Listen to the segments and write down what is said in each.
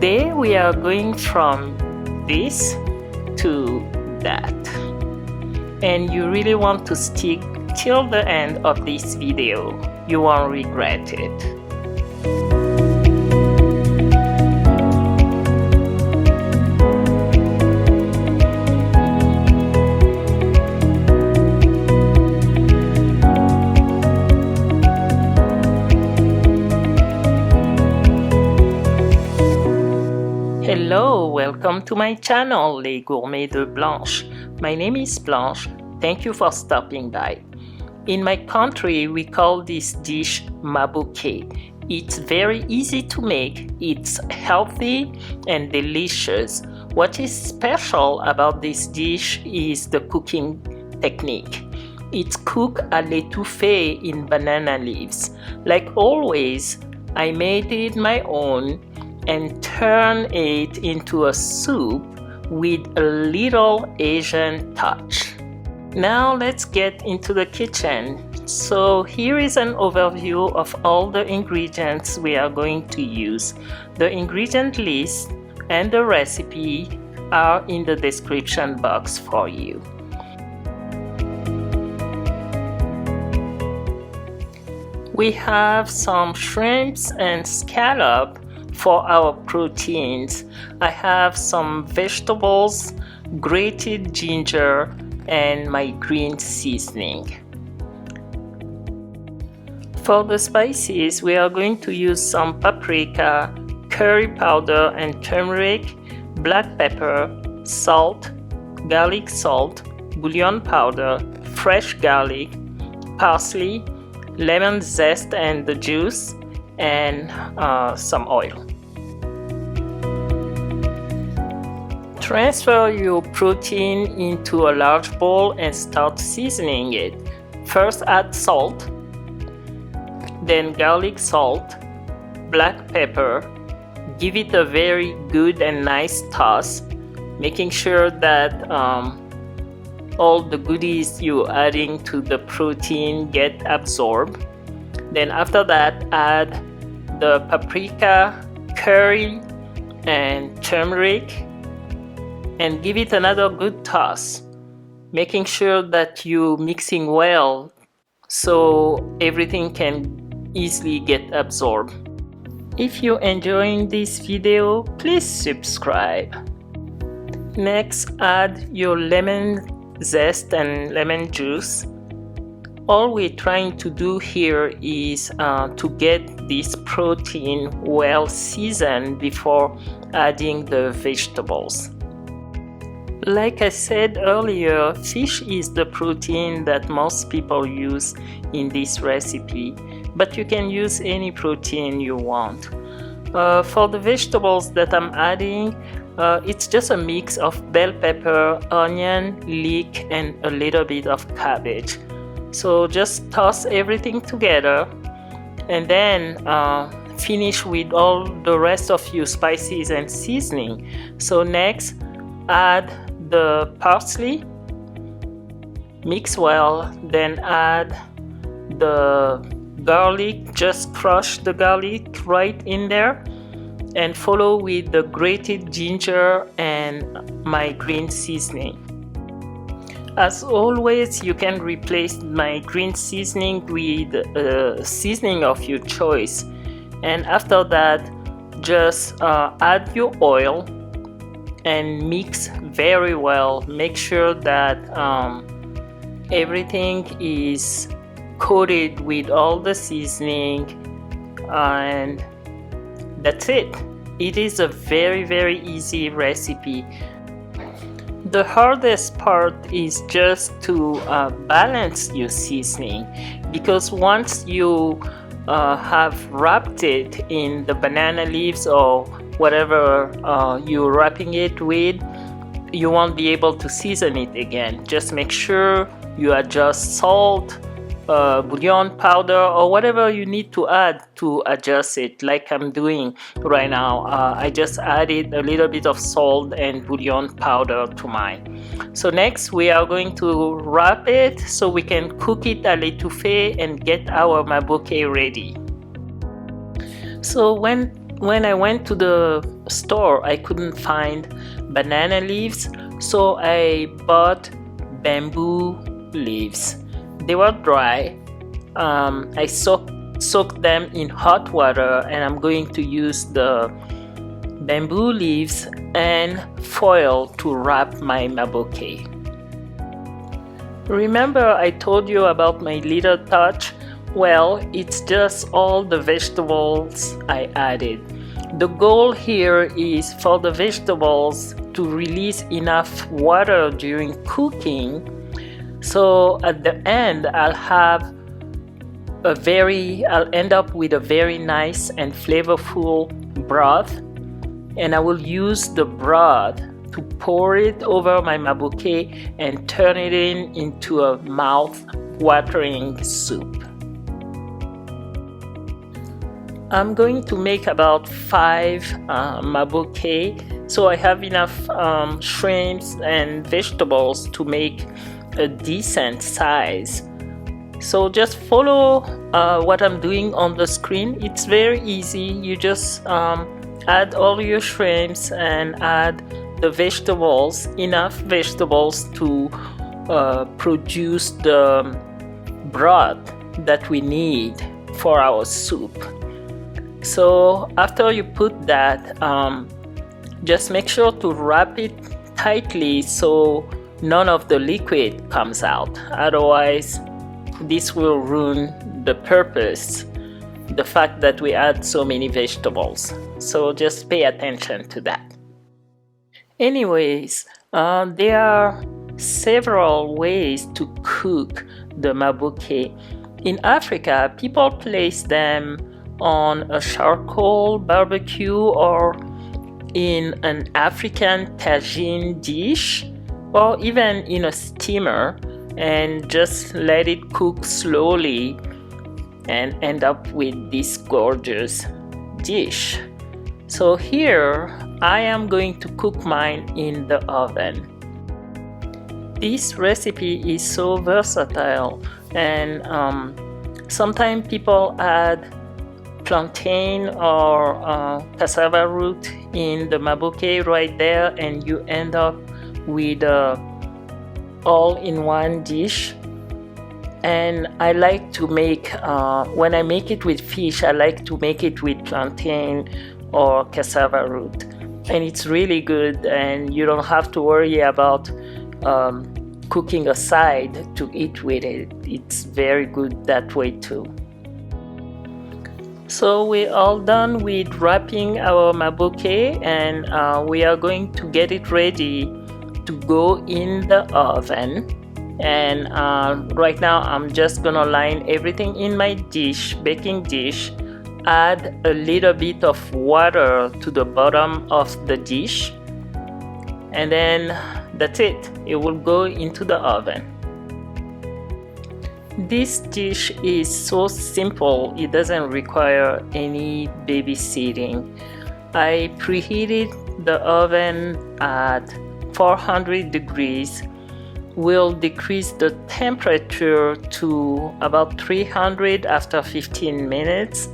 Today we are going from this to that, and you really want to stick till the end of this video. You won't regret it. Hello, welcome to my channel, Les Gourmets de Blanche. My name is Blanche. Thank you for stopping by. In my country, we call this dish Maboké. It's very easy to make, it's healthy and delicious. What is special about this dish is the cooking technique. It's cooked à l'étouffée in banana leaves. Like always, I made it my own and turn it into a soup with a little Asian touch. Now let's get into the kitchen. So here is an overview of all the ingredients we are going to use. The ingredient list and the recipe are in the description box for you. We have some shrimps and scallop for our proteins. I have some vegetables, grated ginger, and my green seasoning. For the spices, we are going to use some paprika, curry powder and turmeric, black pepper, salt, garlic salt, bouillon powder, fresh garlic, parsley, lemon zest and the juice, and some oil. Transfer your protein into a large bowl and start seasoning it. First add salt, then garlic salt, black pepper. Give it a very good and nice toss, making sure that all the goodies you're adding to the protein get absorbed. Then after that, add the paprika, curry, and turmeric, and give it another good toss, making sure that you're mixing well so everything can easily get absorbed. If you're enjoying this video, please subscribe. Next, add your lemon zest and lemon juice. All we're trying to do here is to get this protein well seasoned before adding the vegetables. Like I said earlier, fish is the protein that most people use in this recipe, but you can use any protein you want. For the vegetables that I'm adding, it's just a mix of bell pepper, onion, leek, and a little bit of cabbage. So just toss everything together and then finish with all the rest of your spices and seasoning. So next, add the parsley, mix well, then add the garlic, just crush the garlic right in there, and follow with the grated ginger and my green seasoning. As always, you can replace my green seasoning with a seasoning of your choice, and after that just add your oil and mix very well. Make sure that everything is coated with all the seasoning, and that's it. It is a very easy recipe. The hardest part is just to balance your seasoning, because once you have wrapped it in the banana leaves or whatever you're wrapping it with, you won't be able to season it again. Just make sure you adjust salt, bouillon powder, or whatever you need to add to adjust it, like I'm doing right now. I just added a little bit of salt and bouillon powder to mine. So next we are going to wrap it so we can cook it à l'étouffée and get our maboké ready. So when when I went to the store, I couldn't find banana leaves, so I bought bamboo leaves. They were dry. I soaked them in hot water, and I'm going to use the bamboo leaves and foil to wrap my maboké. Remember I told you about my little touch? Well, it's just all the vegetables I added. The goal here is for the vegetables to release enough water during cooking, so at the end I'll end up with a very nice and flavorful broth, and I will use the broth to pour it over my maboké and turn it into a mouth-watering soup. I'm going to make about 5 maboké, so I have enough shrimps and vegetables to make a decent size. So just follow what I'm doing on the screen. It's very easy. You just add all your shrimps and add the vegetables, enough vegetables to produce the broth that we need for our soup. So after you put that, just make sure to wrap it tightly so none of the liquid comes out. Otherwise, this will ruin the purpose, the fact that we add so many vegetables. So just pay attention to that. Anyways, there are several ways to cook the maboké. In Africa, people place them on a charcoal barbecue or in an African tagine dish, or even in a steamer, and just let it cook slowly and end up with this gorgeous dish. So here I am going to cook mine in the oven. This recipe is so versatile, and sometimes people add plantain or cassava root in the maboké right there, and you end up with all-in-one dish. And I like to make, when I make it with fish, I like to make it with plantain or cassava root, and it's really good, and you don't have to worry about cooking a side to eat with it. It's very good that way too. So we're all done with wrapping our maboké, and we are going to get it ready to go in the oven. And right now I'm just gonna line everything in my dish, baking dish, add a little bit of water to the bottom of the dish, and then that's it. It will go into the oven. This dish is so simple, it doesn't require any babysitting. I preheated the oven at 400 degrees. We'll decrease the temperature to about 300 after 15 minutes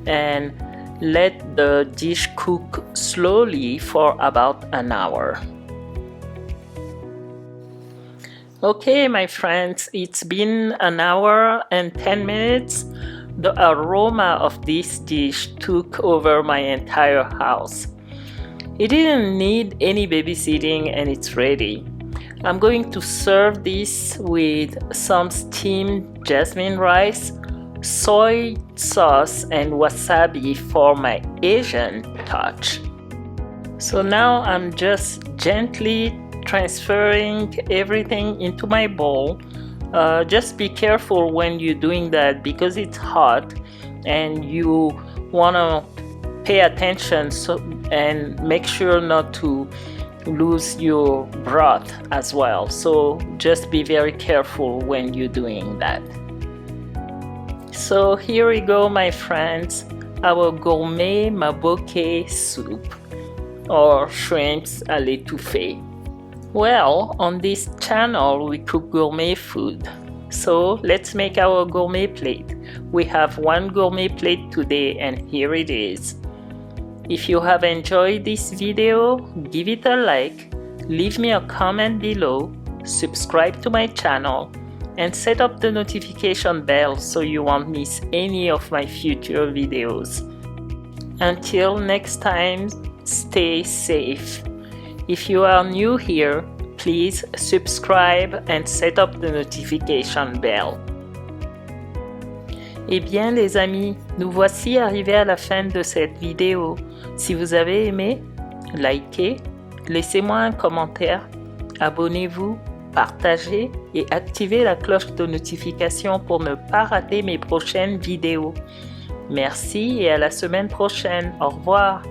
and let the dish cook slowly for about an hour. Okay, my friends, it's been an hour and 10 minutes. The aroma of this dish took over my entire house. It didn't need any babysitting, and it's ready. I'm going to serve this with some steamed jasmine rice, soy sauce, and wasabi for my Asian touch. So now I'm just gently transferring everything into my bowl. Just be careful when you're doing that because it's hot, and you want to pay attention and make sure not to lose your broth as well. So just be very careful when you're doing that. So here we go, my friends, our gourmet maboké soup, or shrimps à l'étouffée. Well, on this channel we cook gourmet food, so let's make our gourmet plate. We have one gourmet plate today, and here it is. If you have enjoyed this video, give it a like, leave me a comment below, subscribe to my channel, and set up the notification bell so you won't miss any of my future videos. Until next time, stay safe. If you are new here, please subscribe and set up the notification bell. Eh bien les amis, nous voici arrivés à la fin de cette vidéo. Si vous avez aimé, likez, laissez-moi un commentaire, abonnez-vous, partagez et activez la cloche de notification pour ne pas rater mes prochaines vidéos. Merci et à la semaine prochaine. Au revoir.